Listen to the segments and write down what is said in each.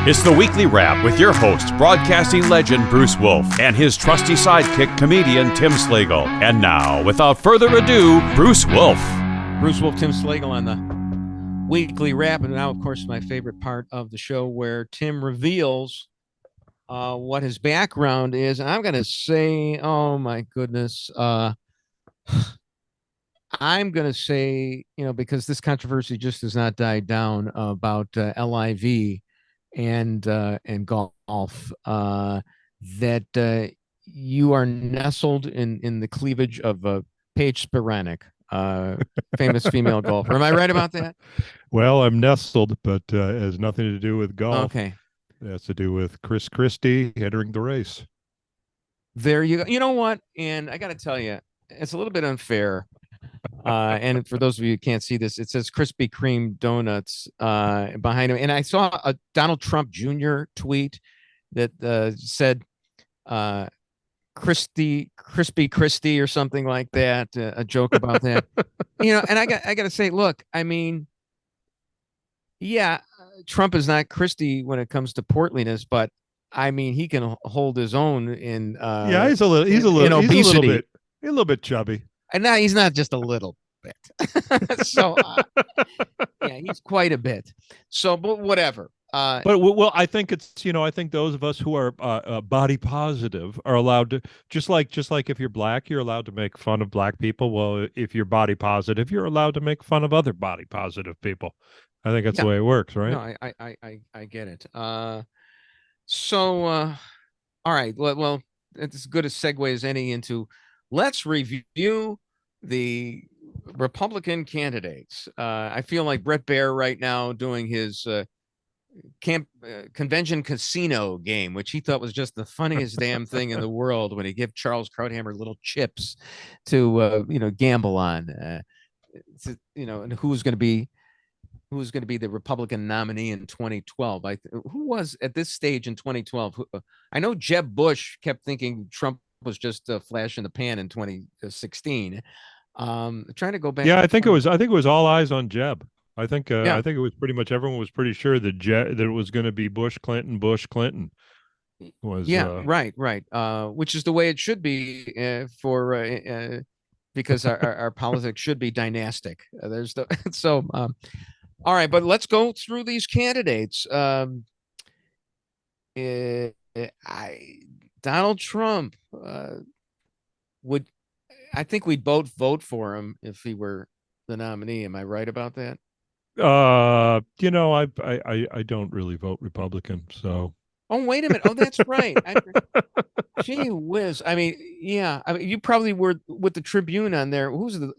It's the Weekly Wrap with your host, broadcasting legend Bruce Wolf, and his trusty sidekick, comedian Tim Slagle. And now, without further ado, Bruce Wolf. Bruce Wolf, Tim Slagle on the Weekly Wrap. And now, of course, my favorite part of the show where Tim reveals what his background is. And I'm going to say, oh, my goodness. I'm going to say, because this controversy just has not died down about LIV and golf, that you are nestled in the cleavage of Paige Spiranac, famous female golfer. Am I right about that? Well, I'm nestled, but it has nothing to do with golf. Okay. It has to do with Chris Christie entering the race. There you go. You know what? And I got to tell you, it's a little bit unfair. And for those of you who can't see this, it says Krispy Kreme donuts behind him. And I saw a Donald Trump Jr. tweet that said Crispy Christie or something like that, a joke about that. And I got to say, look, I mean, yeah, Trump is not Christie when it comes to portliness, but I mean, he can hold his own in he's a little bit chubby. And now he's not just a little bit. So, yeah, he's quite a bit. So, but whatever. But I think I think those of us who are body positive are allowed to, just like if you're black, you're allowed to make fun of black people. Well, if you're body positive, you're allowed to make fun of other body positive people. I think that's the way it works, right? No, I get it. So, all right. Well, it's as good a segue as any into. Let's review the Republican candidates. I feel like Brett Baer right now doing his convention casino game, which he thought was just the funniest damn thing in the world when he gave Charles Krauthammer little chips to gamble on. And who's going to be the Republican nominee in 2012? Who was at this stage in 2012? I know Jeb Bush kept thinking Trump was just a flash in the pan in 2016. Trying to go back. Yeah, I think it was all eyes on Jeb. I think it was pretty much everyone was pretty sure that it was going to be Bush Clinton. Right. Which is the way it should be because our politics should be dynastic. All right, but let's go through these candidates. Donald Trump I think we'd both vote for him if he were the nominee. Am I right about that? I don't really vote Republican, so. Oh, wait a minute. Oh, that's right. Gee whiz. I mean, yeah. I mean, you probably were with the Tribune on there. Wasn't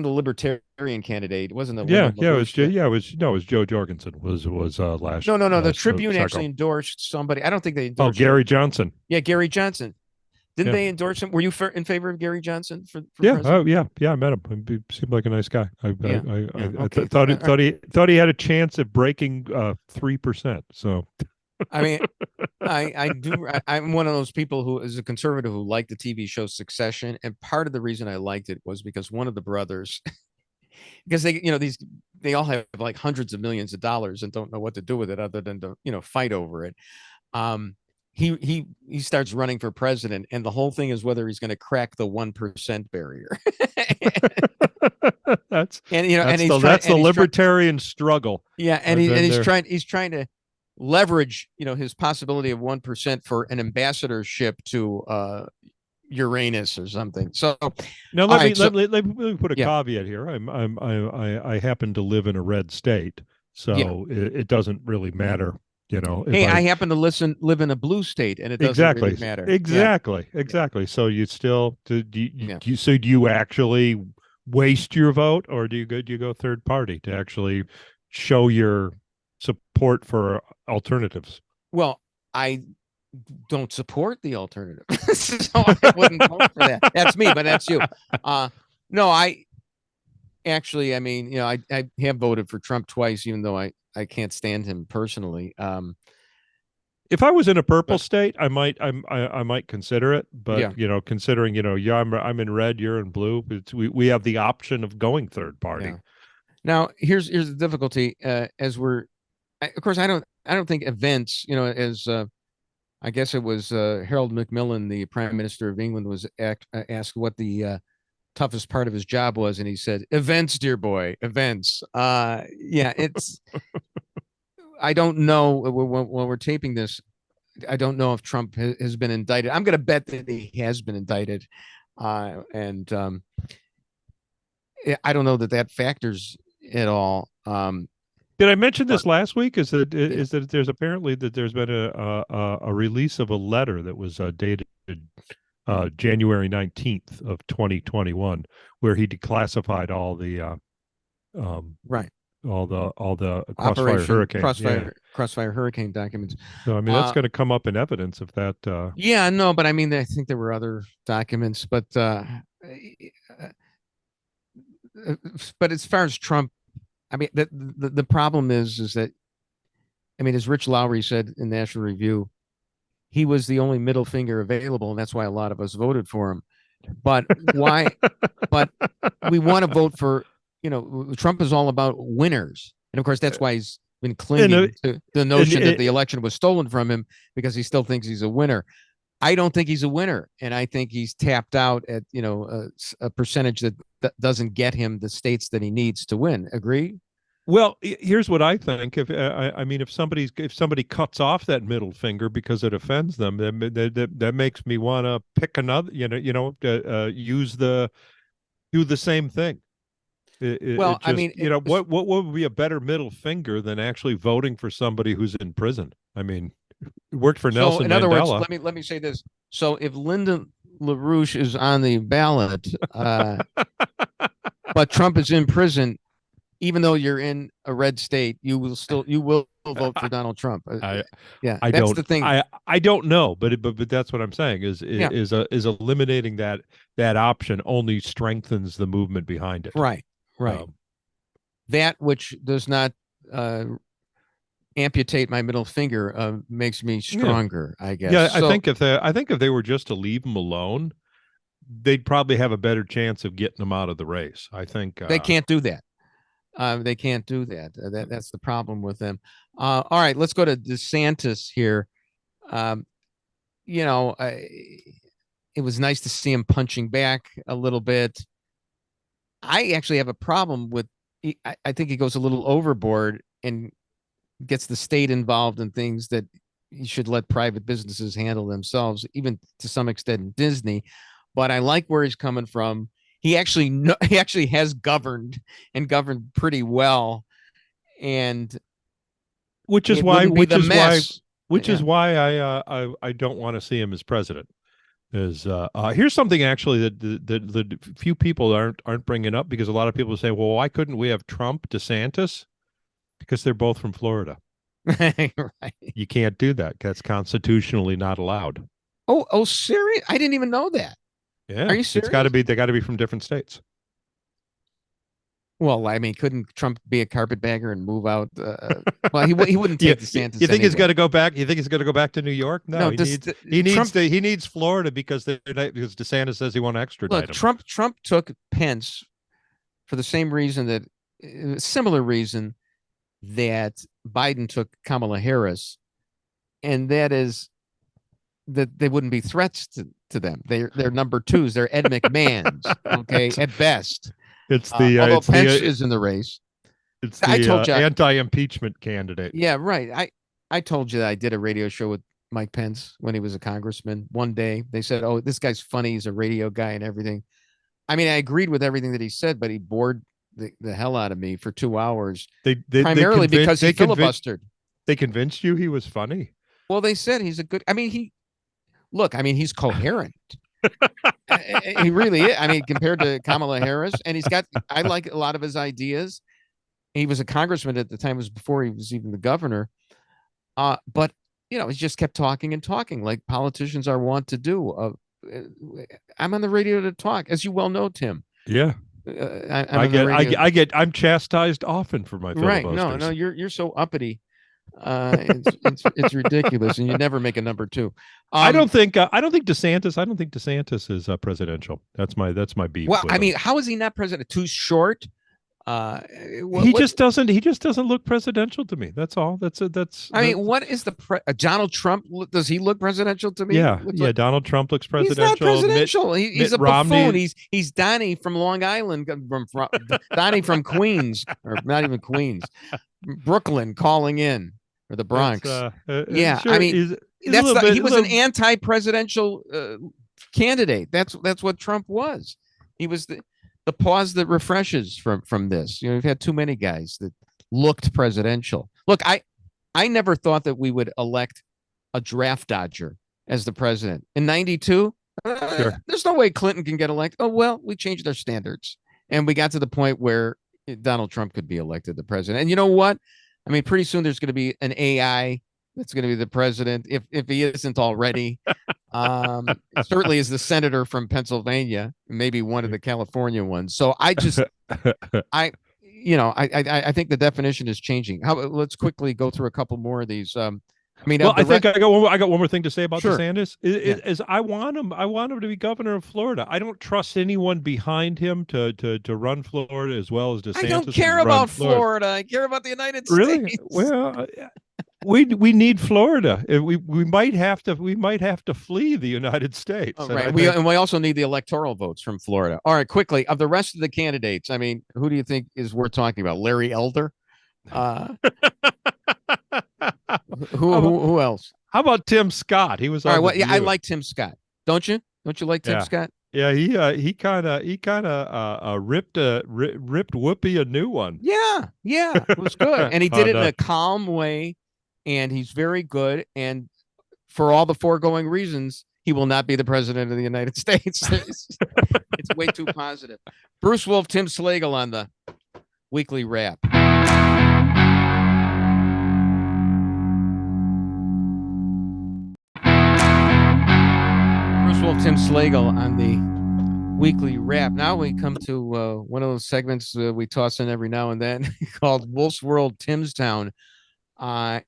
the Libertarian candidate? It wasn't the it was Joe Jorgensen was last. No. The Tribune actually endorsed somebody. I don't think they endorsed. Oh, Gary Johnson. Yeah, Gary Johnson. Didn't they endorse him? Were you in favor of Gary Johnson for yeah? president? I met him. He seemed like a nice guy. I thought he had a chance at breaking 3%. So. I mean, I'm one of those people who is a conservative who liked the TV show Succession, and part of the reason I liked it was because one of the brothers, because they all have like hundreds of millions of dollars and don't know what to do with it other than to fight over it. He starts running for president, and the whole thing is whether he's going to crack the 1% barrier. That's the libertarian struggle. Yeah, and he's trying to leverage his possibility of 1% for an ambassadorship to Uranus or something. So now let me put a caveat here. I happen to live in a red state, so it doesn't really matter. I happen to live in a blue state, and it doesn't really matter. Exactly. So you still do you actually waste your vote, or do you go third party to actually show your support for alternatives? Well, I don't support the alternative, so I wouldn't vote for that. That's me, but that's you. No, I have voted for Trump twice, even though I can't stand him personally. If I was in a purple state, I might consider it. But considering I'm in red, you're in blue. We have the option of going third party. Yeah. Now here's the difficulty. of course, I don't think events, as I guess it was Harold Macmillan, the Prime Minister of England, was asked what the toughest part of his job was, and he said, "Events, dear boy, events." Yeah, it's. I don't know when we're taping this. I don't know if Trump has been indicted. I'm going to bet that he has been indicted, and I don't know that factors at all. Did I mention this last week? Is that there's apparently that there's been a release of a letter that was dated January 19th of 2021, where he declassified all the right, all the crossfire hurricane documents. So I mean that's going to come up in evidence if that. Yeah, no, but I mean I think there were other documents, but as far as Trump, I mean the problem is that, I mean, as Rich Lowry said in National Review, he was the only middle finger available, and that's why a lot of us voted for him. But why? But we want to vote for, Trump is all about winners. And of course, that's why he's been clinging to the notion that the election was stolen from him, because he still thinks he's a winner. I don't think he's a winner. And I think he's tapped out at, a percentage that doesn't get him the states that he needs to win. Agree? Well, here's what I think. If somebody cuts off that middle finger because it offends them, that makes me want to pick another. Do the same thing. What would be a better middle finger than actually voting for somebody who's in prison? I mean, it worked for Nelson Mandela. In other words, let me say this. So if Lyndon LaRouche is on the ballot, but Trump is in prison, even though you're in a red state, you will vote for Donald Trump. That's the thing. I don't know, but that's what I'm saying is eliminating that option only strengthens the movement behind it. Right. That which does not amputate my middle finger makes me stronger, I guess. Yeah, I think if they were just to leave him alone, they'd probably have a better chance of getting him out of the race. I think they can't do that. They can't do that. That's the problem with them. All right, let's go to DeSantis here. It was nice to see him punching back a little bit. I actually have a problem with. I think he goes a little overboard and gets the state involved in things that he should let private businesses handle themselves, even to some extent Disney. But I like where he's coming from. He actually has governed pretty well, and which is why I don't want to see him as president. Here's something actually that the few people aren't bringing up, because a lot of people say, well, why couldn't we have Trump, DeSantis? Because they're both from Florida. Right. You can't do that. That's constitutionally not allowed. Oh, serious? I didn't even know that. Yeah, are you serious? They got to be from different states. Well, I mean, couldn't Trump be a carpetbagger and move out? Well, he wouldn't take DeSantis. You think he's going to go back? You think he's going to go back to New York? No, he needs Florida because DeSantis says he won't extradite him. Trump took Pence for the same reason similar reason that Biden took Kamala Harris, and that is that they wouldn't be threats to them. They're number twos. They're Ed McMahon's. Okay, at best. It's the although Pence is in the race. It's the anti-impeachment candidate. Yeah, right. I told you that I did a radio show with Mike Pence when he was a congressman. One day they said, "Oh, this guy's funny. He's a radio guy and everything." I mean, I agreed with everything that he said, but he bored the hell out of me for 2 hours. Primarily because he filibustered. They convinced you he was funny? Well, they said he's a good. I mean, he's coherent. He really is. I mean, compared to Kamala Harris, and I like a lot of his ideas. He was a congressman at the time. It was before he was even the governor. But he just kept talking and talking like politicians are wont to do. I'm on the radio to talk, as you well know, Tim. Yeah. I'm chastised often for my filibusters. Right. No, you're so uppity. It's ridiculous, and you never make a number two. I don't think DeSantis is presidential. That's my beef. Well, I mean, how is he not president? Too short? He just doesn't look presidential to me. That's all. I mean, what is Donald Trump? Does he look presidential to me? Yeah, Like, Donald Trump looks presidential. He's not presidential. He's Mitt a Romney. buffoon. He's Donnie from Long Island, from Donnie from Queens, or not even Queens, Brooklyn, calling in, or the Bronx. Yeah, sure, I mean, he was an anti-presidential candidate. That's what Trump was. He was the pause that refreshes from this. You know, we've had too many guys that looked presidential. Look, I never thought that we would elect a draft dodger as the president in '92. Sure. There's no way Clinton can get elected. Oh, well, we changed our standards and we got to the point where Donald Trump could be elected the president. And you know what? I mean, pretty soon there's going to be an AI that's going to be the president if he isn't already. Certainly is the senator from Pennsylvania, maybe one of the California ones. So I think the definition is changing. Let's quickly go through a couple more of these. I mean, well, I got one more thing to say about Sure. DeSantis. Is I want him to be governor of Florida. I don't trust anyone behind him to run Florida as well as DeSantis. I don't care about Florida. I care about the United Really? States. Well, we need Florida. We might have to flee the United States. Oh, right. We also need the electoral votes from Florida. All right, quickly, of the rest of the candidates, I mean, who do you think is worth talking about? Larry Elder? Who else? How about Tim Scott? He was all right. Well, yeah, I like Tim Scott. Don't you? Don't you like Tim Scott? Yeah, he kind of ripped Whoopi a new one. Yeah, it was good, and he did it in a calm way, and he's very good. And for all the foregoing reasons, he will not be the president of the United States. It's way too positive. Bruce Wolf, Tim Slagle on the weekly wrap. Tim Slagle on the weekly wrap. Now we come to one of those segments we toss in every now and then called Wolf's World Tim's Town. And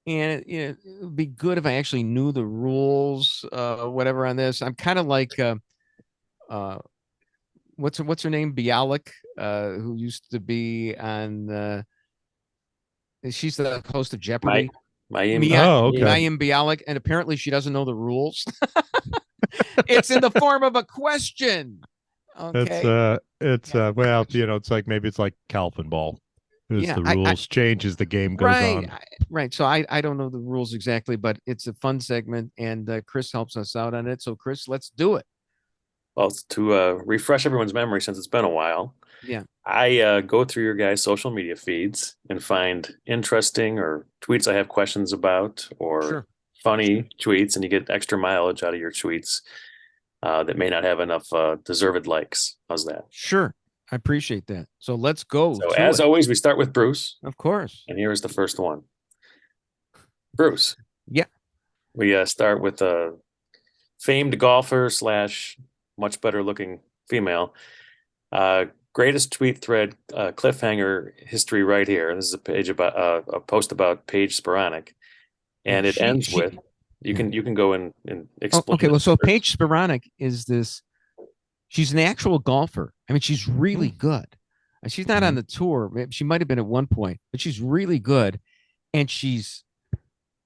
it would be good if I actually knew the rules, whatever on this. I'm kind of like, what's her name? Bialik, who used to be on, she's the host of Jeopardy. Okay. Mayim Bialik, and apparently she doesn't know the rules. It's in the form of a question. Okay. Well, it's like maybe it's like Calvin ball. The rules change as the game goes on. Right. So I don't know the rules exactly, but it's a fun segment, and Chris helps us out on it. So Chris, let's do it. Well, to refresh everyone's memory, since it's been a while. Yeah. I go through your guys' social media feeds and find interesting or tweets I have questions about, or funny tweets, and you get extra mileage out of your tweets that may not have enough deserved likes. How's that? Sure. I appreciate that. So let's go. So as always, we start with Bruce. Of course. And here is the first one. Bruce. Yeah. We start with a famed golfer / much better looking female. Greatest tweet thread cliffhanger history right here. This is a page about a post about Paige Spironic. And it ends with you can go and explain. Okay, well, so Paige Spironic is this. She's an actual golfer. I mean, she's really good. She's not on the tour. She might have been at one point, but she's really good, and she's,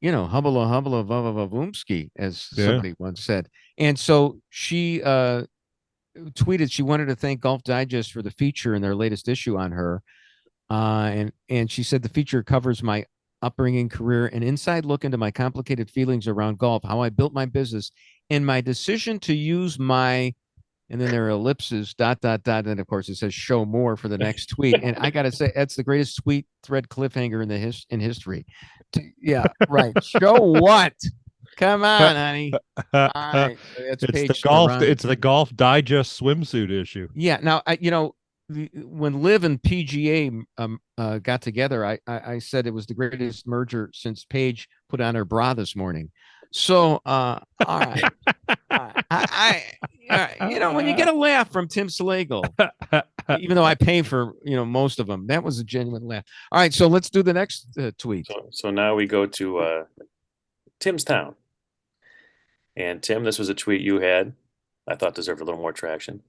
hubba vavumski, as somebody once said. And so she tweeted she wanted to thank Golf Digest for the feature in their latest issue on her, and she said the feature covers my upbringing, career, an inside look into my complicated feelings around golf, how I built my business, and my decision to use my, and then there are ellipses, ... and of course it says show more for the next tweet. And I gotta say, that's the greatest tweet thread cliffhanger in history. Yeah, right. Show what? Come on, honey. All right, it's the Golf Digest swimsuit issue. Yeah. Now, when Liv and PGA got together, I said it was the greatest merger since Paige put on her bra this morning. So, all right. When you get a laugh from Tim Slagle, even though I pay for, most of them, that was a genuine laugh. All right. So let's do the next tweet. So now we go to Tim's Town. And Tim, this was a tweet you had I thought deserved a little more traction.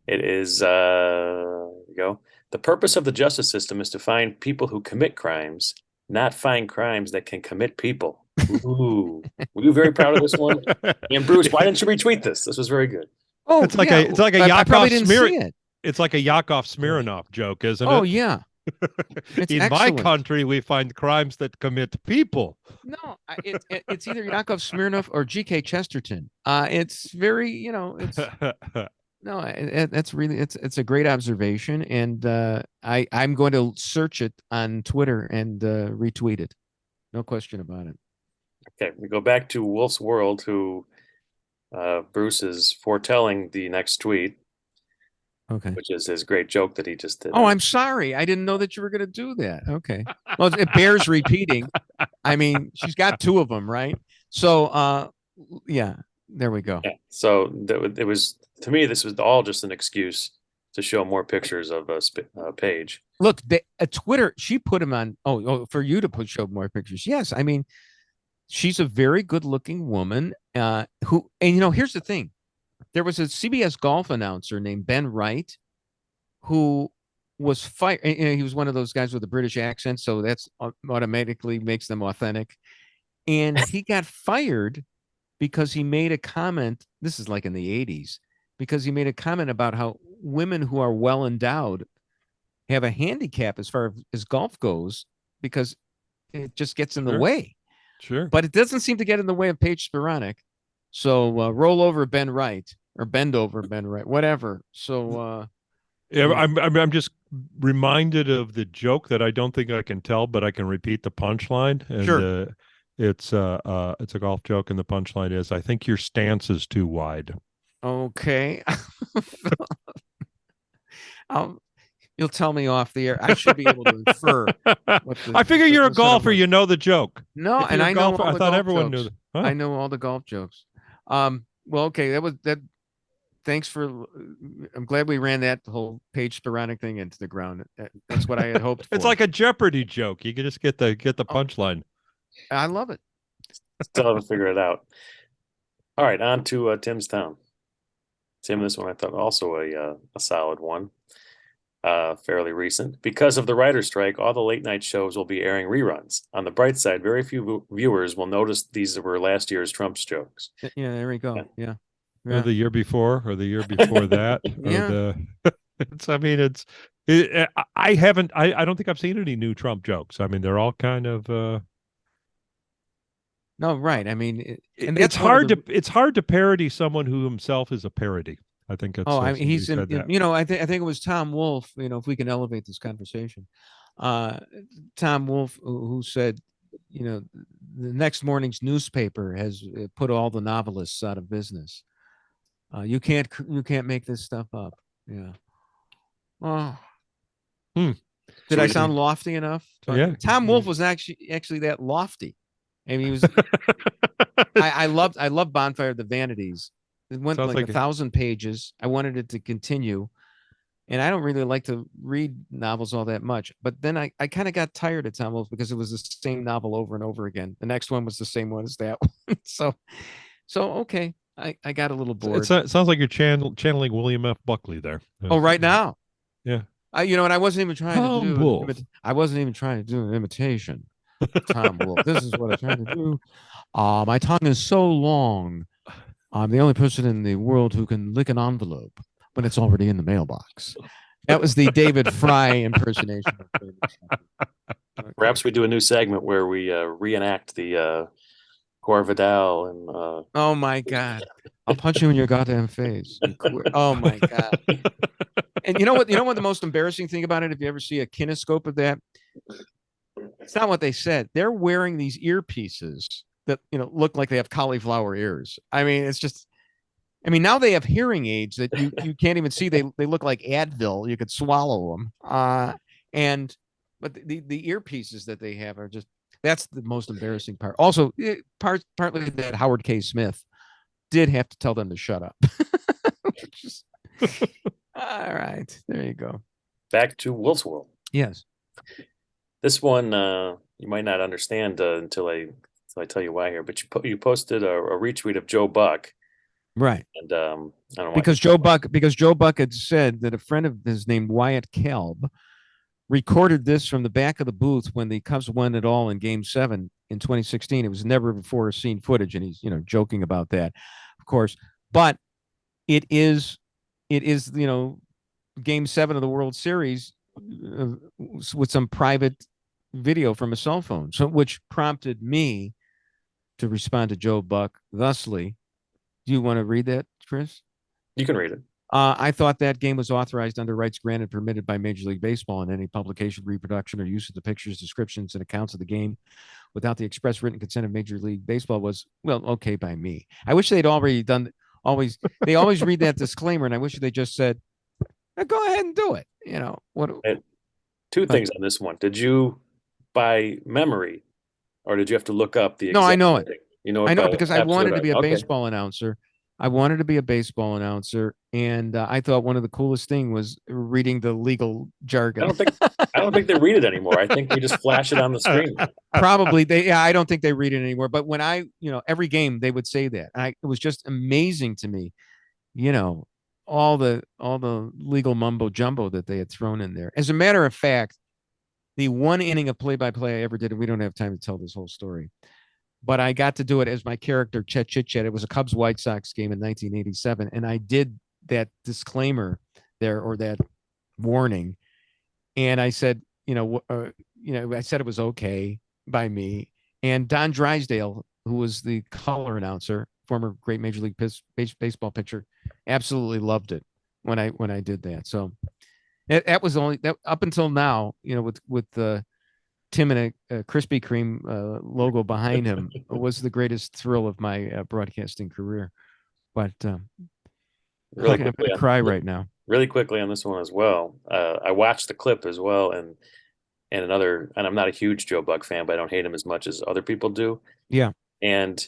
It is, here we go. The purpose of the justice system is to find people who commit crimes, not find crimes that can commit people. Ooh, were you very proud of this one? And Bruce, why didn't you retweet this? This was very good. Oh, It's like yeah. a I probably Yakov didn't Smir. see it. It's like a Yakov Smirnoff joke, isn't Oh, it? yeah. It's In my excellent. country, we find crimes that commit people. No, it's either Yakov Smirnoff or G.K. Chesterton. It's very, it's no, that's really it's a great observation, and I'm going to search it on Twitter and retweet it. No question about it. Okay, we go back to Wolf's World, who Bruce is foretelling the next tweet, Okay. which is his great joke that he just did. Oh, I'm sorry. I didn't know that you were going to do that. Okay. Well, it bears repeating. I mean, she's got two of them, right? So, yeah, there we go. Yeah. So it was, to me, this was all just an excuse to show more pictures of a page. Look, Twitter, she put him on. Oh, for you to show more pictures. Yes. I mean, she's a very good looking woman who, and here's the thing. There was a CBS golf announcer named Ben Wright who was fired. He was one of those guys with a British accent, so that's automatically makes them authentic. And he got fired because he made a comment. This is like in the 80s, because he made a comment about how women who are well endowed have a handicap as far as golf goes because it just gets in the way. Sure. But it doesn't seem to get in the way of Paige Spironic. So roll over Ben Wright or bend over Ben Wright, whatever. So yeah, I'm just reminded of the joke that I don't think I can tell, but I can repeat the punchline. And Sure. It's a golf joke, and the punchline is, "I think your stance is too wide." Okay. You'll tell me off the air. I should be able to infer. I figure you're a golfer. You know the joke. No, If and you're a I know golfer, all I the thought golf everyone jokes. knew that. Huh. I know all the golf jokes. Well, okay, that. Thanks for. I'm glad we ran that whole Paige Spironic thing into the ground. That's what I had hoped for. It's like a Jeopardy joke. You can just get the punchline. I love it. Still haven't figured it out. All right, on to Tim's Town. Tim, this one I thought also a solid one. Fairly recent. Because of the writer's strike, all the late night shows will be airing reruns. On the bright side, very few viewers will notice these were last year's Trump's jokes. Yeah, there we go. Yeah. Or the year before, or the year before that. Yeah. I haven't. I don't think I've seen any new Trump jokes. I mean, they're all kind of. No, right. I mean, it's hard to parody someone who himself is a parody. I think it's. I mean, he's in. I think it was Tom Wolfe. If we can elevate this conversation, Tom Wolfe, who said, the next morning's newspaper has put all the novelists out of business. You can't make this stuff up. Yeah. Oh. Did I sound lofty enough? Yeah. Tom Wolfe was actually that lofty. I mean, he was. I loved Bonfire of the Vanities. It went like 1,000 pages. I wanted it to continue. And I don't really like to read novels all that much. But then I kind of got tired of Tom Wolfe because it was the same novel over and over again. The next one was the same one as that one. So okay. I got a little bored. It sounds like you're channeling William F. Buckley there. Oh, right now. Yeah. And I wasn't even trying to do. I wasn't even trying to do an imitation. Tom Wolfe. This is what I'm trying to do. My tongue is so long. I'm the only person in the world who can lick an envelope when it's already in the mailbox. That was the David Fry impersonation. Perhaps we do a new segment where we reenact the Gore Vidal and. Oh my God! I'll punch you in your goddamn face. Oh my God! And you know what? The most embarrassing thing about it, if you ever see a kinescope of that, it's not what they said. They're wearing these earpieces that look like they have cauliflower ears. I mean, it's just. I mean, now they have hearing aids that you can't even see. They look like Advil. You could swallow them. But the earpieces that they have are just. That's the most embarrassing part. Also, partly that Howard K. Smith did have to tell them to shut up. All right, there you go. Back to Wolf's World. Yes. This one you might not understand until I tell you why here. But you posted a retweet of Joe Buck Right. And I don't know why. Because Joe Buck had said that a friend of his named Wyatt Kalb recorded this from the back of the booth when the Cubs won it all in Game 7 in 2016. It was never before seen footage, and he's joking about that, of course. But it is Game 7 of the World Series with some private video from a cell phone, so which prompted me to respond to Joe Buck thusly. Do you want to read that, Chris? You can read it. I thought that game was authorized under rights granted permitted by Major League Baseball, and any publication, reproduction, or use of the pictures, descriptions, and accounts of the game without the express written consent of Major League Baseball was, well, okay by me. I wish they'd already done. They always read that disclaimer, and I wish they just said, "Go ahead and do it." What? Two things on this one. Did you, by memory, or did you have to look up the? No, I know it. Thing? I know because I wanted to be a Okay. baseball announcer. I wanted to be a baseball announcer, and I thought one of the coolest thing was reading the legal jargon. I don't think they read it anymore. I think they just flash it on the screen. Probably I don't think they read it anymore. But when every game they would say that, it was just amazing to me. All the legal mumbo jumbo that they had thrown in there. As a matter of fact, the one inning of play-by-play I ever did, and we don't have time to tell this whole story, but I got to do it as my character, Chet Chit Chat. It was a Cubs White Sox game in 1987. And I did that disclaimer there, or that warning. And I said, I said it was okay by me. And Don Drysdale, who was the color announcer, former great Major League Baseball pitcher, absolutely loved it when I did that. So that was only that up until now, with the Tim and a Krispy Kreme logo behind him was the greatest thrill of my broadcasting career. But Really I'm going to cry right now. Really quickly on this one as well. I watched the clip as well, and I'm not a huge Joe Buck fan, but I don't hate him as much as other people do. Yeah. And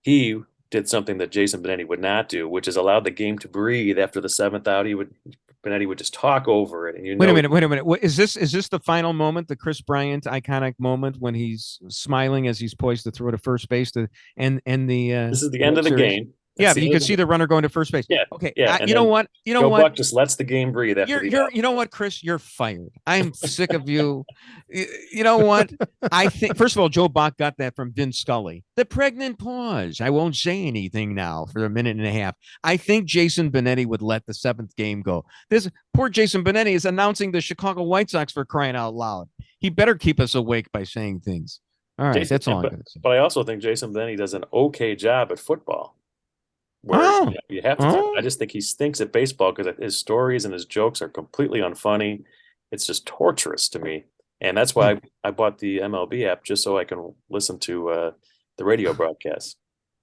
he did something that Jason Benetti would not do, which is allowed the game to breathe after the seventh out. Benetti would just talk over it, and wait a minute. What is this? Is this the final moment, the Chris Bryant iconic moment when he's smiling as he's poised to throw to first base this is the end of the game. Yeah, but you can see the runner going to first base. Yeah. Okay. Yeah. You know what? Joe Buck just lets the game breathe after you know what, Chris? You're fired. I'm sick of you. You know what? I think, first of all, Joe Buck got that from Vin Scully. The pregnant pause. I won't say anything now for a minute and a half. I think Jason Benetti would let the seventh game go. This poor Jason Benetti is announcing the Chicago White Sox, for crying out loud. He better keep us awake by saying things. All right. That's all I'm going to say. But I also think Jason Benetti does an okay job at football. You have to. I just think he stinks at baseball because his stories and his jokes are completely unfunny. It's just torturous to me, and that's why I bought the MLB app, just so I can listen to the radio broadcast.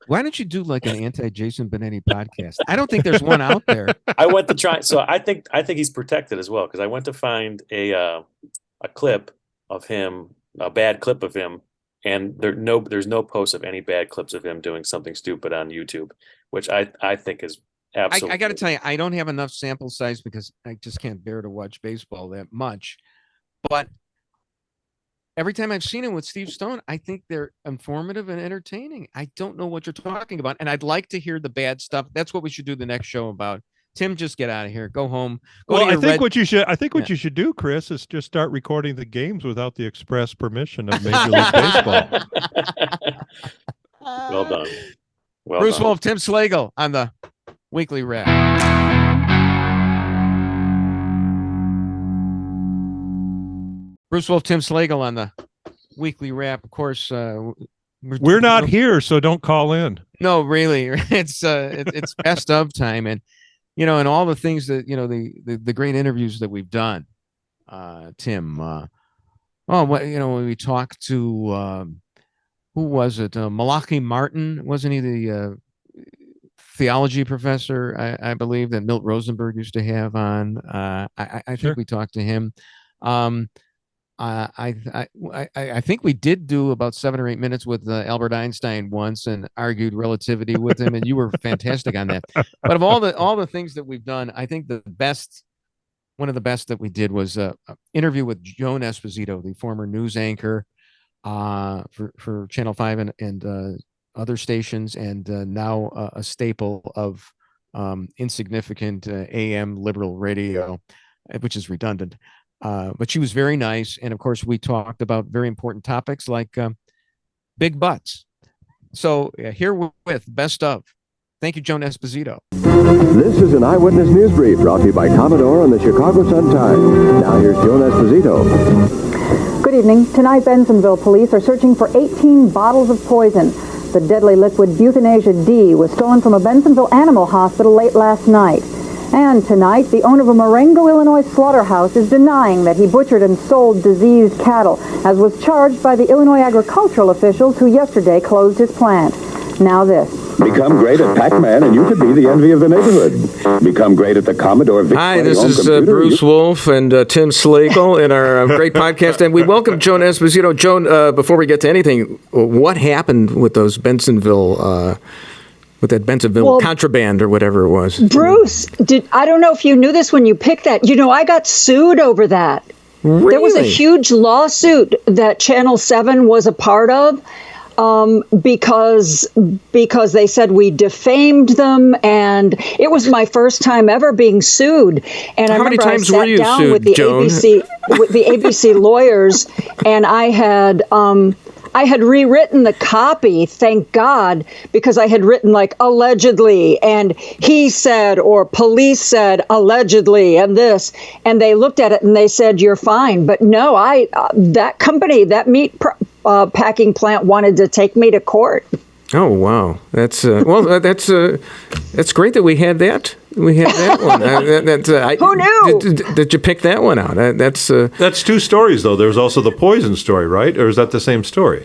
Why don't you do like an anti-Jason Benetti podcast? I don't think there's one out there. I went to try, so I think he's protected as well, because I went to find a clip of him, a bad clip of him. And there's no post of any bad clips of him doing something stupid on YouTube, which I think is absolutely. I got to tell you, I don't have enough sample size because I just can't bear to watch baseball that much. But every time I've seen him with Steve Stone, I think they're informative and entertaining. I don't know what you're talking about, and I'd like to hear the bad stuff. That's what we should do the next show about. Tim, just get out of here. Go home. I think what you should do, Chris, is just start recording the games without the express permission of Major League Baseball. Well done. Bruce Wolf, Tim Slagle on the Weekly Wrap. Bruce Wolf, Tim Slagle on the Weekly Wrap. Of course, we're not here, so don't call in. No, really, it's best of time, and and all the things that the great interviews that we've done, Tim. When we talked to who was it? Malachi Martin, wasn't he the theology professor? I believe that Milt Rosenberg used to have on. I think we talked to him. I think we did do about 7 or 8 minutes with Albert Einstein once and argued relativity with him, and you were fantastic on that. But of all the things that we've done, I think one of the best that we did was an interview with Joan Esposito, the former news anchor for Channel 5 and other stations, and now a staple of insignificant AM liberal radio, which is redundant. But she was very nice. And of course, we talked about very important topics like big butts. So here with Best Of. Thank you, Joan Esposito. This is an Eyewitness News Brief brought to you by Commodore and the Chicago Sun-Times. Now here's Joan Esposito. Good evening. Tonight, Bensenville police are searching for 18 bottles of poison. The deadly liquid Euthanasia D was stolen from a Bensenville animal hospital late last night. And tonight, the owner of a Marengo, Illinois slaughterhouse is denying that he butchered and sold diseased cattle, as was charged by the Illinois agricultural officials who yesterday closed his plant. Now this. Become great at Pac-Man and you could be the envy of the neighborhood. Become great at the Commodore VIC. Hi, this is Bruce Wolf and Tim Slagle in our great podcast, and we welcome Joan Esposito. Joan, before we get to anything, what happened with those Bensenville, with that Bensenville contraband or whatever it was? Bruce, I don't know if you knew this when you picked that. You know, I got sued over that. Really? There was a huge lawsuit that Channel 7 was a part of. Because they said we defamed them, and it was my first time ever being sued. And How many times were you sued, with the Joan? ABC lawyers, and I had rewritten the copy, thank God, because I had written like allegedly, and he said, or police said allegedly, and this, and they looked at it and they said, you're fine. But no, that company, that meat packing plant wanted to take me to court. Oh wow, that's that's great that we had that. We had that one. Who knew? Did you pick that one out? That's two stories, though. There was also the poison story, right? Or is that the same story?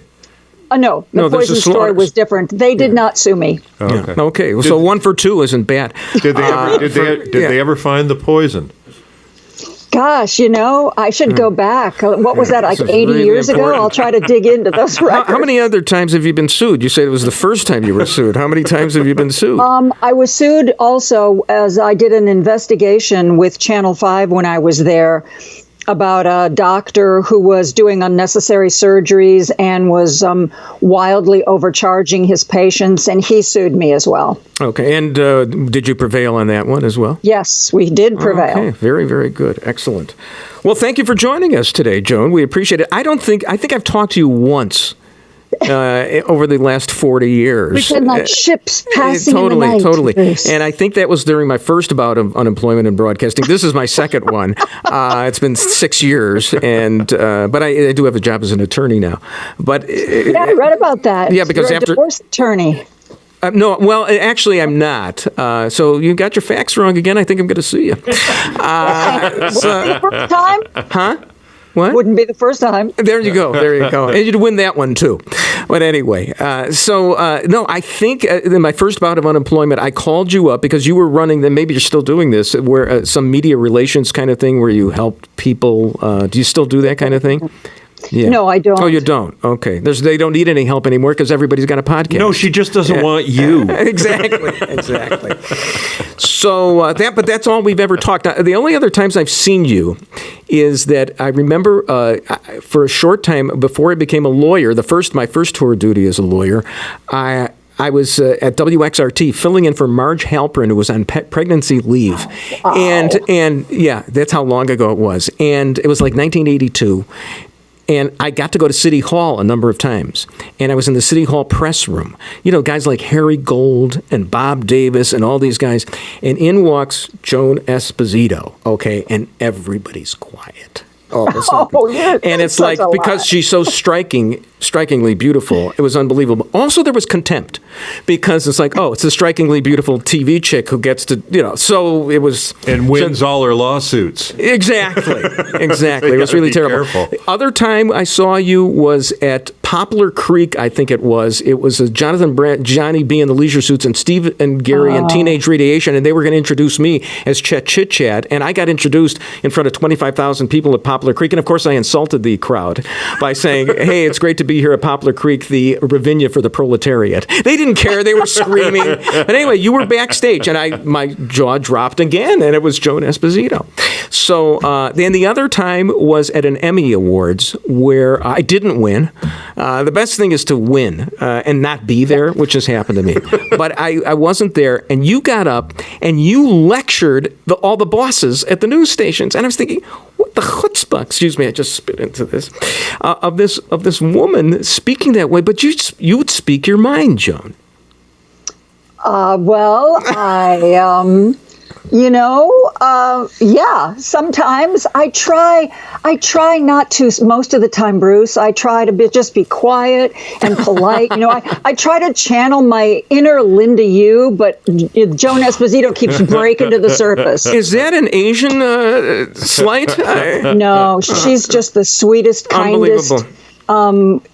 No, the poison story was different. They did not sue me. Oh, okay. Yeah. Okay, so 1 for 2 isn't bad. Did they ever find the poison? Gosh, you know, I should go back. What was that, like 80 really years important. ago? I'll try to dig into those records. How many other times have you been sued? You said it was the first time you were sued. How many times have you been sued? I was sued also as I did an investigation with Channel 5 when I was there about a doctor who was doing unnecessary surgeries and was wildly overcharging his patients, and he sued me as well. Okay, and did you prevail on that one as well? Yes, we did prevail. Okay, very, very good. Excellent. Well, thank you for joining us today, Joan. We appreciate it. I think I've talked to you once over the last 40 years. We've been like ships passing in the night. Totally. And I think that was during my first bout of unemployment in broadcasting. This is my second one. It's been 6 years, and but I do have a job as an attorney now. But yeah, I read about that. Yeah, because You're a divorce attorney. No, well, actually, I'm not. So you got your facts wrong again. I think I'm going to sue you. The first time? Huh? What? Wouldn't be the first time. There you go. And you'd win that one, too. But anyway, no, I think in my first bout of unemployment, I called you up because you were running, then maybe you're still doing this, where some media relations kind of thing where you helped people. Do you still do that kind of thing? Yeah. No, I don't. Oh, you don't? Okay. They don't need any help anymore because everybody's got a podcast. No, she just doesn't want you. Exactly. So but that's all we've ever talked. The only other times I've seen you is that I remember for a short time before I became a lawyer, my first tour of duty as a lawyer, I was at WXRT filling in for Marge Halpern, who was on pregnancy leave. Wow. And yeah, that's how long ago it was. And it was like 1982. And I got to go to City Hall a number of times. And I was in the City Hall press room. You know, guys like Harry Gold and Bob Davis and all these guys. And in walks Joan Esposito, okay? And everybody's quiet. And it's like, because she's so strikingly beautiful, it was unbelievable. Also, there was contempt because it's like, oh, it's a strikingly beautiful TV chick who gets to, so it was. And wins all her lawsuits. Exactly. It was really terrible. Careful. The other time I saw you was at Poplar Creek, I think it was. It was Jonathan Brandt, Johnny B in the Leisure Suits, and Steve and Gary and Teenage Radiation, and they were going to introduce me as Chet Chit Chat, and I got introduced in front of 25,000 people at Poplar Creek, and of course I insulted the crowd by saying, hey, it's great to be be here at Poplar Creek, the Ravinia for the proletariat. They didn't care. They were screaming. But anyway, you were backstage, and my jaw dropped again, and it was Joan Esposito. So then the other time was at an Emmy Awards where I didn't win. The best thing is to win and not be there, which has happened to me. But I wasn't there, and you got up and you lectured all the bosses at the news stations, and I was thinking, what the chutzpah? Excuse me, I just spit into this of this woman speaking that way. But you would speak your mind, Joan. Well, yeah, sometimes I try not to, most of the time, Bruce. I try to just be quiet and polite. I try to channel my inner Linda Yu, but Joan Esposito keeps breaking to the surface. Is that an Asian slight? No, she's just the sweetest, kindest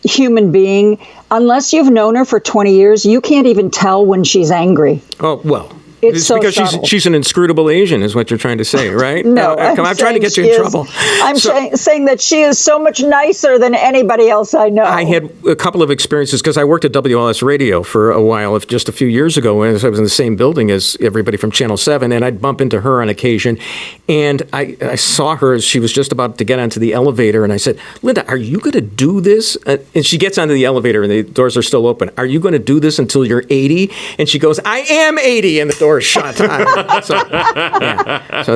human being. Unless you've known her for 20 years, you can't even tell when she's angry. Oh, well. It's so because subtle. she's an inscrutable Asian, is what you're trying to say, right? No, I'm trying to get you in trouble. I'm saying that she is so much nicer than anybody else I know. I had a couple of experiences because I worked at WLS Radio for a while, just a few years ago, when I was in the same building as everybody from Channel 7, and I'd bump into her on occasion. And I saw her as she was just about to get onto the elevator, and I said, Linda, are you going to do this? And she gets onto the elevator, and the doors are still open. Are you going to do this until you're 80? And she goes, I am 80, and the door shut. So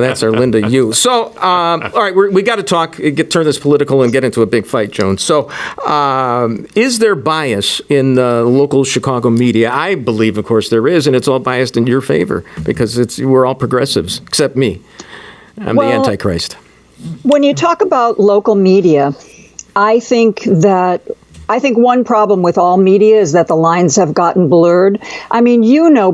that's our Linda Yu. So, all right, we got to turn this political and get into a big fight, Joan. So, is there bias in the local Chicago media? I believe, of course, there is, and it's all biased in your favor because we're all progressives, except me. I'm the Antichrist. When you talk about local media, I think one problem with all media is that the lines have gotten blurred. I mean,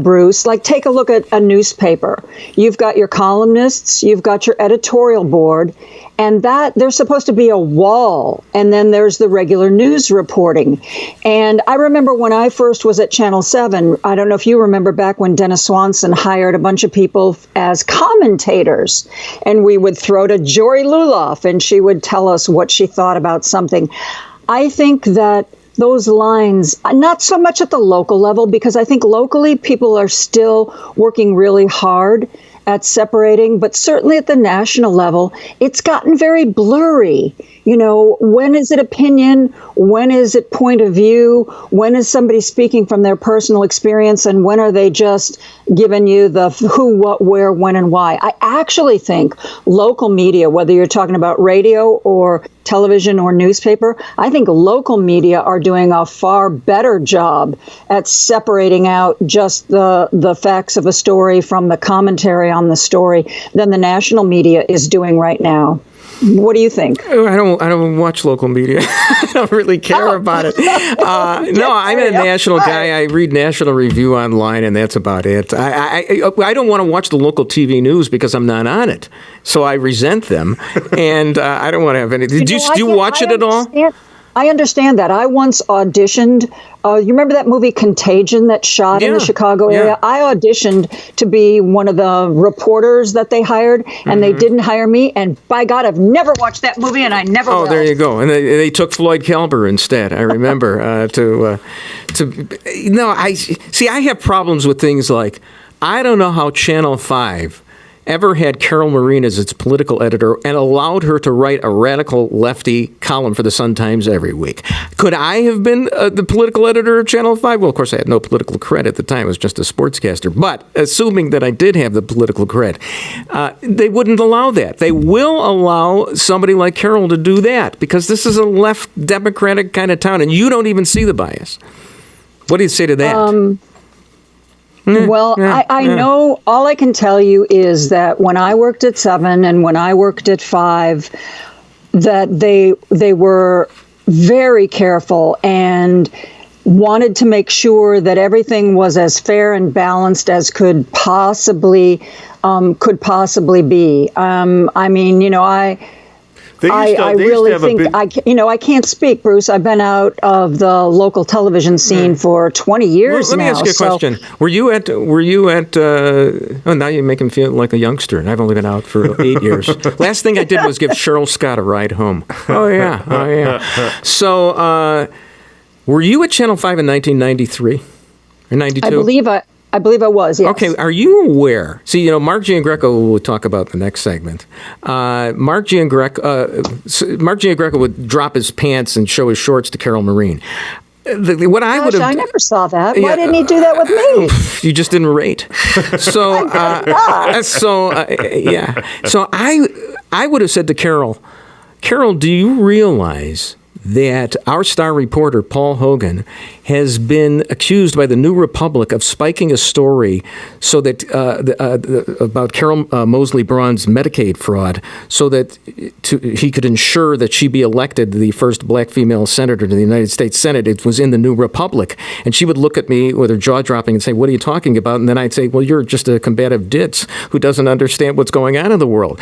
Bruce, take a look at a newspaper. You've got your columnists, you've got your editorial board, and that there's supposed to be a wall. And then there's the regular news reporting. And I remember when I first was at Channel 7, I don't know if you remember back when Dennis Swanson hired a bunch of people as commentators. And we would throw to Jory Luloff, and she would tell us what she thought about something. I think that those lines, not so much at the local level, because I think locally people are still working really hard at separating, but certainly at the national level, it's gotten very blurry. When is it opinion? When is it point of view? When is somebody speaking from their personal experience? And when are they just giving you the who, what, where, when, and why? I actually think local media, whether you're talking about radio or television or newspaper, I think local media are doing a far better job at separating out just the facts of a story from the commentary on the story than the national media is doing right now. What do you think? I don't watch local media. I don't really care about it. No, I'm a national guy. I read National Review online, and that's about it. I don't want to watch the local TV news because I'm not on it, so I resent them, and I don't want to have any. Do you watch it at all? I understand that. I once auditioned. You remember that movie Contagion that shot in the Chicago area? I auditioned to be one of the reporters that they hired, and they didn't hire me. And by God, I've never watched that movie, and I never will. Oh, there you go. And they took Floyd Kalber instead. I remember I have problems with things like, I don't know how Channel 5 ever had Carol Marin as its political editor and allowed her to write a radical lefty column for the Sun-Times every week. Could I have been the political editor of Channel 5? Well, of course, I had no political cred at the time. I was just a sportscaster. But assuming that I did have the political cred, they wouldn't allow that. They will allow somebody like Carol to do that because this is a left Democratic kind of town, and you don't even see the bias. What do you say to that? Well, I know, all I can tell you is that when I worked at 7 and when I worked at 5, that they were very careful and wanted to make sure that everything was as fair and balanced as could possibly be. I really think I can't speak, Bruce. I've been out of the local television scene for 20 years now. Let me ask you a question. Were you at? Oh, now you make him feel like a youngster, and I've only been out for 8 years. Last thing I did was give Cheryl Scott a ride home. Oh yeah. So Were you at Channel 5 in 1993 or 92? I believe I was, yes. Okay, are you aware? See, Mark Giangreco we'll talk about the next segment. Mark Giangreco would drop his pants and show his shorts to Carol Marin. I never saw that. Why didn't he do that with me? You just didn't rate. So, So I would have said to Carol, do you realize that our star reporter, Paul Hogan, has been accused by the New Republic of spiking a story so that about Carol Moseley Braun's Medicaid fraud, so that he could ensure that she be elected the first black female senator to the United States Senate. It was in the New Republic. And she would look at me with her jaw dropping and say, what are you talking about? And then I'd say, well, you're just a combative ditz who doesn't understand what's going on in the world.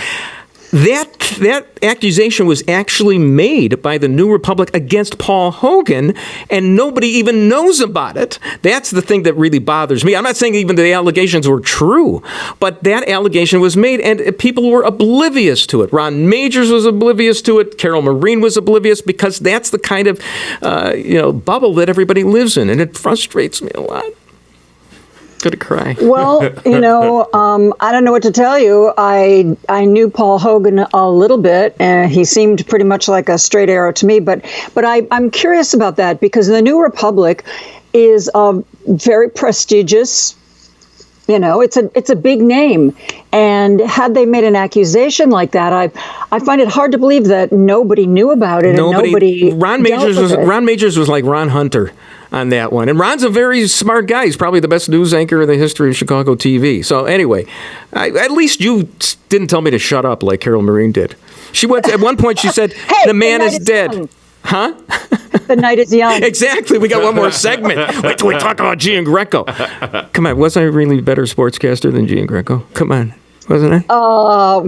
That accusation was actually made by the New Republic against Paul Hogan, and nobody even knows about it. That's the thing that really bothers me. I'm not saying even the allegations were true, but that allegation was made, and people were oblivious to it. Ron Majors was oblivious to it. Carol Marin was oblivious, because that's the kind of bubble that everybody lives in, and it frustrates me a lot. Gonna cry. Well, I don't know what to tell you. I knew Paul Hogan a little bit, and he seemed pretty much like a straight arrow to me. But I'm curious about that, because the New Republic is very prestigious. It's a big name, and had they made an accusation like that, I find it hard to believe that nobody knew about it. Ron Majors was like Ron Hunter on that one. And Ron's a very smart guy. He's probably the best news anchor in the history of Chicago TV. So anyway, at least you didn't tell me to shut up like Carol Marin did. At one point she said, hey, the man is dead. Young. Huh? The night is young. Exactly. We got one more segment. Wait till we talk about Giangreco. Come on. Wasn't I a really better sportscaster than Giangreco? Come on. Wasn't I? Well,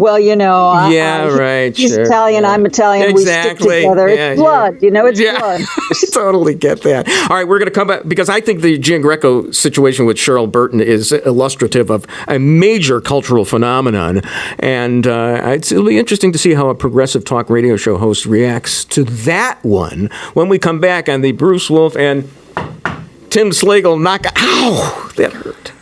right. He's sure. Italian, yeah. I'm Italian. Exactly. We stick together. Yeah, it's blood. It's blood. I totally get that. All right, we're going to come back, because I think the Giangreco situation with Cheryl Burton is illustrative of a major cultural phenomenon. And it'll be interesting to see how a progressive talk radio show host reacts to that one when we come back on the Bruce Wolf and Tim Slagle knockout. Ow! That hurt.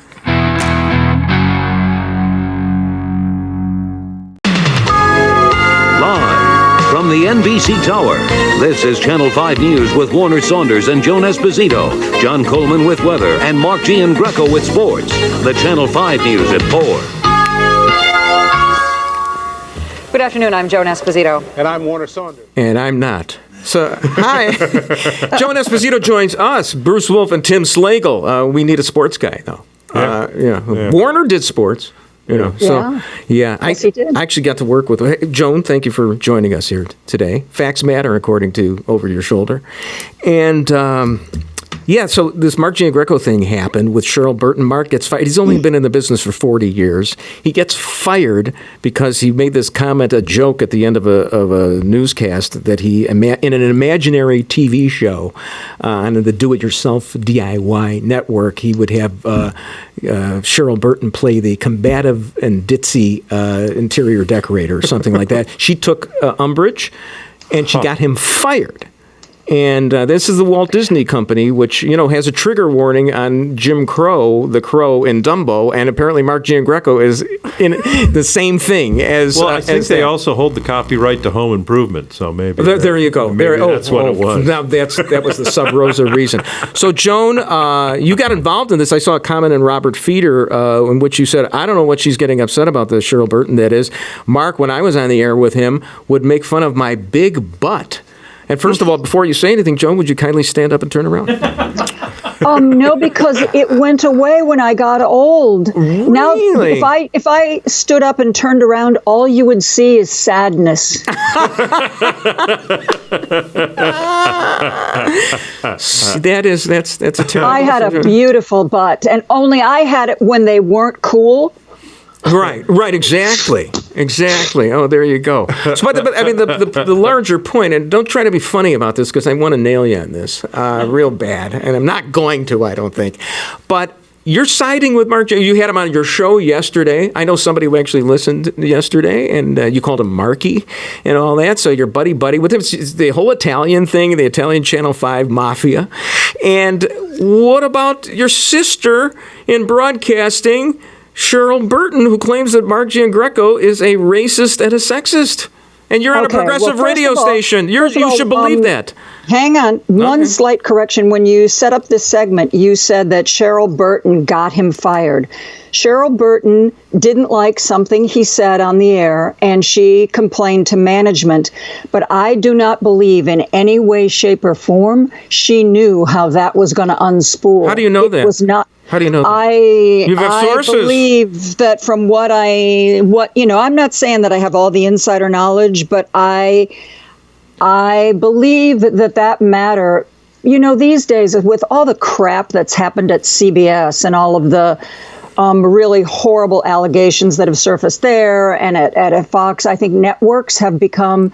From the NBC Tower, this is Channel 5 News with Warner Saunders and Joan Esposito, John Coleman with weather, and Mark Giangreco with sports. The Channel 5 News at 4. Good afternoon, I'm Joan Esposito. And I'm Warner Saunders. And I'm not. So, hi. Joan Esposito joins us, Bruce Wolf and Tim Slagle. We need a sports guy, though. Yeah. Warner did sports. I actually got to work with Joan. Thank you for joining us here today. Facts matter, according to Over Your Shoulder. And so this Mark Giangreco thing happened with Cheryl Burton. Mark gets fired. He's only been in the business for 40 years. He gets fired because he made this comment, a joke at the end of a newscast, that he, in an imaginary TV show on the Do-It-Yourself DIY network, he would have Cheryl Burton play the combative and ditzy interior decorator or something like that. She took umbrage, and she got him fired. And this is the Walt Disney Company, which, has a trigger warning on Jim Crow, the crow in Dumbo, and apparently Mark Giangreco is in the same thing as. Well, I think they also hold the copyright to Home Improvement, so maybe. There you go. That's what it was. Now that was the sub rosa reason. So, Joan, you got involved in this. I saw a comment in Robert Feeder in which you said, I don't know what she's getting upset about, the Cheryl Burton, that is. Mark, when I was on the air with him, would make fun of my big butt. And first of all, before you say anything, Joan, would you kindly stand up and turn around? No, because it went away when I got old. Really? Now, if I stood up and turned around, all you would see is sadness. That's a terrible. I had a beautiful butt, and only I had it when they weren't cool. Right, exactly. Oh, there you go. So, but the larger point, and don't try to be funny about this, because I want to nail you on this real bad, and I'm not going to, I don't think. But you're siding with Mark. You had him on your show yesterday. I know somebody who actually listened yesterday, and you called him Marky and all that. So you're buddy with him. It's the whole Italian thing, the Italian Channel 5 mafia. And what about your sister in broadcasting, Cheryl Burton, who claims that Mark Giangreco is a racist and a sexist? And you're on a progressive radio station. You should believe that. Hang on. One slight correction. When you set up this segment, you said that Cheryl Burton got him fired. Cheryl Burton didn't like something he said on the air, and she complained to management. But I do not believe in any way, shape, or form she knew how that was going to unspool. How do you know that? It was not. How do you know that? You have sources. I believe that from I'm not saying that I have all the insider knowledge, but I believe that matter, these days with all the crap that's happened at CBS and all of the really horrible allegations that have surfaced there and at Fox, I think networks have become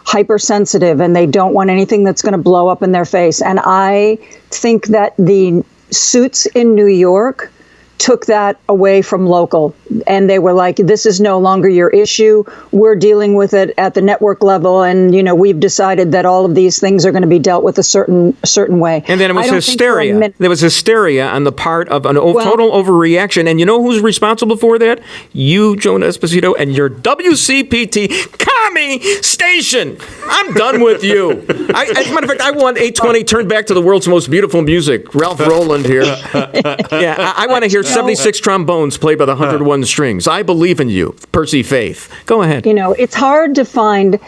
hypersensitive and they don't want anything that's going to blow up in their face. And I think that the suits in New York took that away from local, and they were like, this is no longer your issue. We're dealing with it at the network level, and we've decided that all of these things are going to be dealt with a certain way. And then it was hysteria. There was hysteria on the part of an total overreaction. And you know who's responsible for that? You, Joan Esposito, and your WCPT commie station. I'm done with you. As a matter of fact, I want 820 turned back to the world's most beautiful music. Ralph Roland here. Yeah, I want to hear 76 trombones played by the 101 strings. I believe in you, Percy Faith. Go ahead. It's hard to find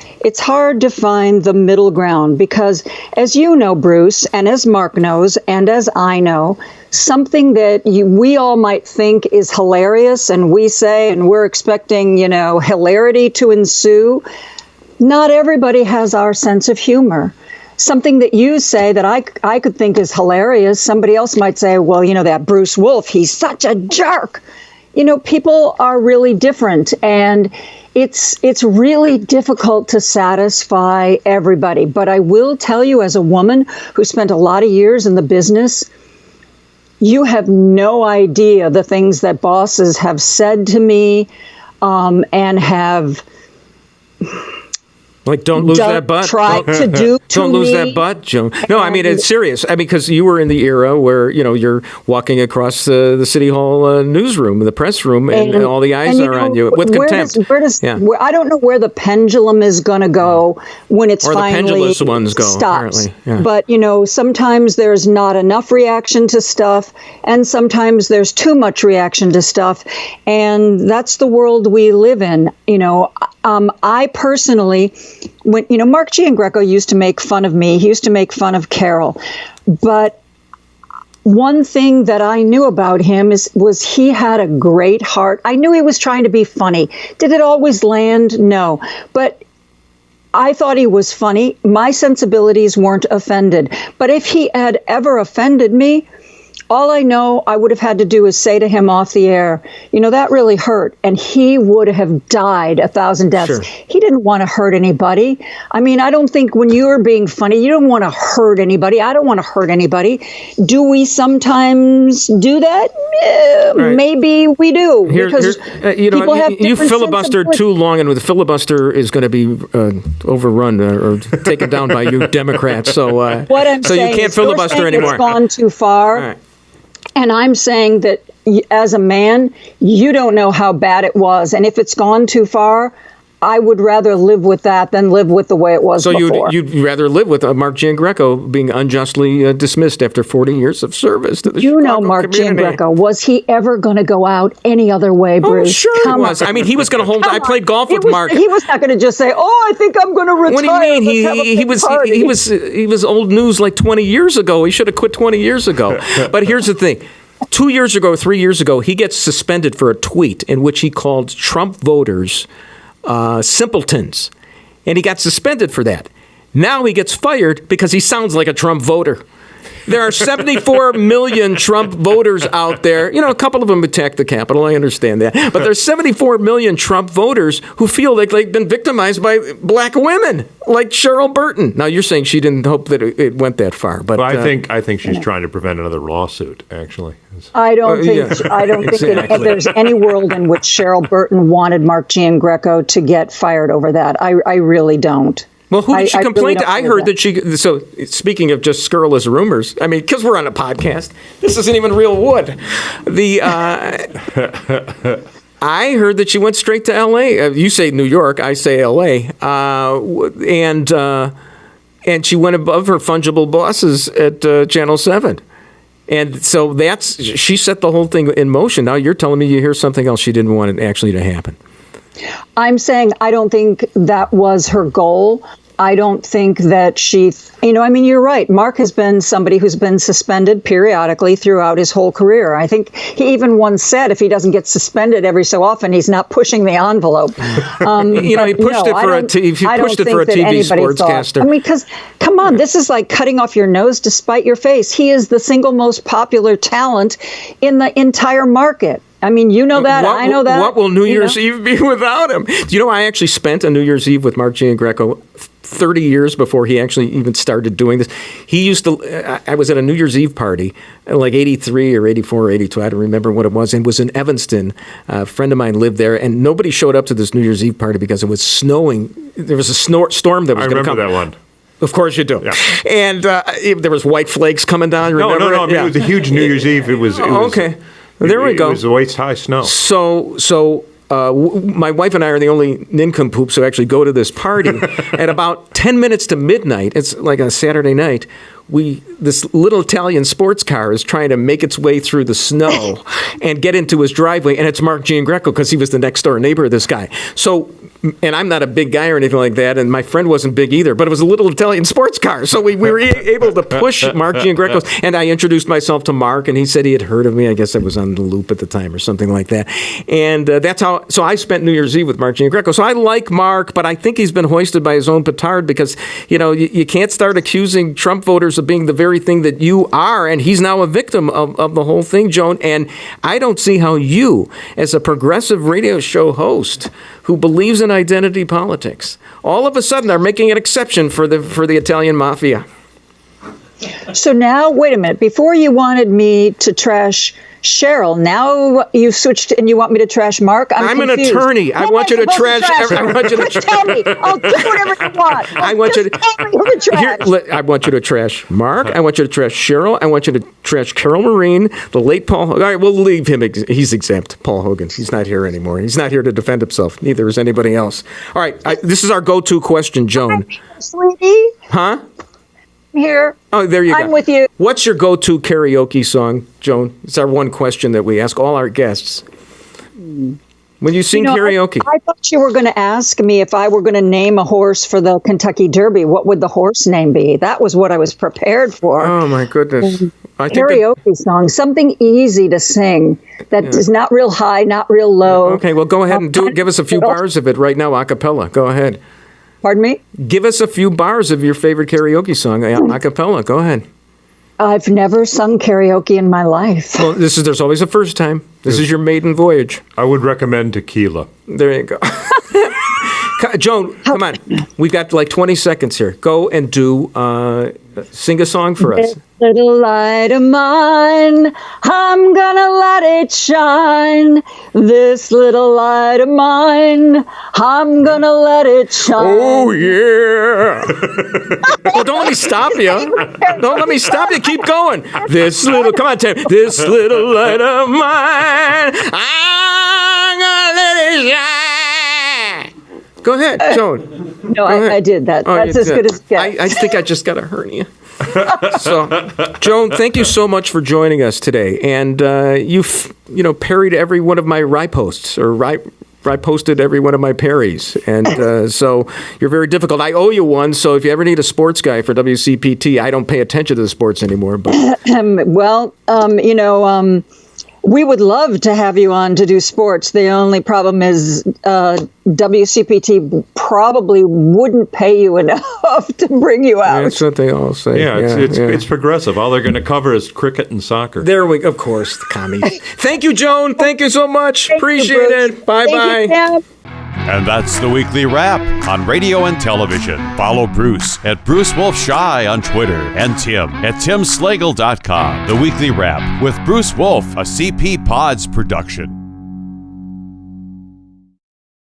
the middle ground because, as you know, Bruce, and as Mark knows, and as I know, something that we all might think is hilarious, and we say, and we're expecting, hilarity to ensue. Not everybody has our sense of humor. Something that you say that I could think is hilarious, somebody else might say, well, that Bruce Wolf, he's such a jerk. People are really different, and it's really difficult to satisfy everybody. But I will tell you, as a woman who spent a lot of years in the business, you have no idea the things that bosses have said to me and have... Like, don't lose that butt. Don't lose that butt, Joan. No, I mean, it's serious. Because you were in the era where, you're walking across the City Hall newsroom, the press room, and all the eyes are on you with contempt. I don't know where the pendulum is going to go when it's finally the pendulous ones go, stops. Yeah. But, sometimes there's not enough reaction to stuff, and sometimes there's too much reaction to stuff. And that's the world we live in. I personally... When Mark Giangreco used to make fun of me, he used to make fun of Carol. But one thing that I knew about him was he had a great heart. I knew he was trying to be funny. Did it always land? No. But I thought he was funny. My sensibilities weren't offended. But if he had ever offended me, all I know I would have had to do is say to him off the air, that really hurt. And he would have died 1,000 deaths. Sure. He didn't want to hurt anybody. I mean, I don't think when you're being funny, you don't want to hurt anybody. I don't want to hurt anybody. Do we sometimes do that? Right. Maybe we do. Because people have you filibustered too long, and the filibuster is going to be overrun or taken down by you Democrats. So what I'm saying you can't filibuster anymore. It's gone too far. Right. And I'm saying that as a man, you don't know how bad it was. And if it's gone too far, I would rather live with that than live with the way it was before. So you'd rather live with Mark Giangreco being unjustly dismissed after 40 years of service to the Chicago Mark community. Giangreco. Was he ever going to go out any other way, Bruce? Oh, sure he was. I mean, he was going to hold... I played golf with Mark. He was not going to just say, I think I'm going to retire. What do you mean? He was old news like 20 years ago. He should have quit 20 years ago. But here's the thing. 3 years ago, he gets suspended for a tweet in which he called Trump voters simpletons. And he got suspended for that. Now he gets fired because he sounds like a Trump voter. There are 74 million Trump voters out there. You know, a couple of them attacked the Capitol. I understand that. But there's 74 million Trump voters who feel like they've been victimized by black women, like Cheryl Burton. Now, you're saying she didn't hope that it went that far. But I think she's trying to prevent another lawsuit, actually. I don't think that there's any world in which Cheryl Burton wanted Mark Giangreco to get fired over that. I really don't. Well, who did she complain to? I heard that she. So, speaking of just scurrilous rumors, I mean, because we're on a podcast, this isn't even real wood. I heard that she went straight to L.A. You say New York, I say L.A. And she went above her fungible bosses at Channel 7. And so she set the whole thing in motion. Now you're telling me you hear something else she didn't want it actually to happen. I'm saying I don't think that was her goal. I don't think that she, you're right. Mark has been somebody who's been suspended periodically throughout his whole career. I think he even once said if he doesn't get suspended every so often, he's not pushing the envelope. He pushed it for a TV sportscaster. I mean, because, come on, this is like cutting off your nose to spite your face. He is the single most popular talent in the entire market. I mean, you know that. I know that. What will New Year's Eve be without him? Do you know I actually spent a New Year's Eve with Mark Giangreco 30 years before he actually even started doing this? He used to, I was at a New Year's Eve party, like 83 or 84 or 82, I don't remember what it was, and it was in Evanston. A friend of mine lived there, and nobody showed up to this New Year's Eve party because it was snowing. There was a storm that was going to come. I remember that one. Of course you do. Yeah. And there was white flakes coming down. No. I mean, it was a huge New Year's Eve. It was okay. There we go. It was waist-high snow. So my wife and I are the only nincompoops who actually go to this party. At about 10 minutes to midnight, it's like a Saturday night, this little Italian sports car is trying to make its way through the snow and get into his driveway, and it's Mark Giangreco because he was the next door neighbor of this guy. So, and I'm not a big guy or anything like that, and my friend wasn't big either, but it was a little Italian sports car. So we were able to push Mark Giangreco's, and I introduced myself to Mark, and he said he had heard of me. I guess I was on the loop at the time or something like that. And that's how, so I spent New Year's Eve with Mark Giangreco. So I like Mark, but I think he's been hoisted by his own petard because, you can't start accusing Trump voters of being the very thing that you are, and he's now a victim of the whole thing, Joan. And I don't see how you, as a progressive radio show host who believes in identity politics, all of a sudden are making an exception for the Italian mafia. So now, wait a minute. Before you wanted me to trash Cheryl, now you've switched and you want me to trash Mark? I'm confused. An attorney. I want you to trash. I want you to tell me. I'll do whatever you want. I want you to tell me who to trash. I want you to trash Mark. I want you to trash Cheryl. I want you to trash Carol Marin, the late Paul. All right, we'll leave him. He's exempt. Paul Hogan. He's not here anymore. He's not here to defend himself. Neither is anybody else. All right, this is our go-to question, Joan. Sweetie. Huh? Here. Oh, there you go. I'm with you. What's your go-to karaoke song, Joan? It's our one question that we ask all our guests. When you sing karaoke. I thought you were going to ask me if I were going to name a horse for the Kentucky Derby. What would the horse name be? That was what I was prepared for. Oh, my goodness. Karaoke song, something easy to sing that is not real high, not real low. Okay, well, go ahead and do it. Give us a few bars of it right now, a cappella. Go ahead. Pardon me? Give us a few bars of your favorite karaoke song, a cappella. Go ahead. I've never sung karaoke in my life. Well, there's always a first time. This is your maiden voyage. I would recommend Tequila. There you go. Joan, come on. We've got like 20 seconds here. Go and sing a song for us. This little light of mine, I'm gonna let it shine. This little light of mine, I'm gonna let it shine. Oh, yeah. Well, don't let me stop you. Don't let me stop you. Keep going. Come on, Tim. This little light of mine, I'm gonna let it shine. Go ahead, Joan. No, I did that. That's as good as it gets. I think I just got a hernia. So, Joan, thank you so much for joining us today. And you've, parried every one of my riposts, or riposted every one of my parries. And so you're very difficult. I owe you one. So if you ever need a sports guy for WCPT, I don't pay attention to the sports anymore. But We would love to have you on to do sports. The only problem is WCPT probably wouldn't pay you enough to bring you out. That's what they all say. Yeah, it's progressive. All they're going to cover is cricket and soccer. There we go. Of course, the commies. Thank you, Joan. Thank you so much. Appreciate it. Bye-bye. And that's the weekly wrap on radio and television. Follow Bruce at Bruce Wolf Shy on Twitter and Tim at timslagle.com. The weekly wrap with Bruce Wolf, a CP Pods production.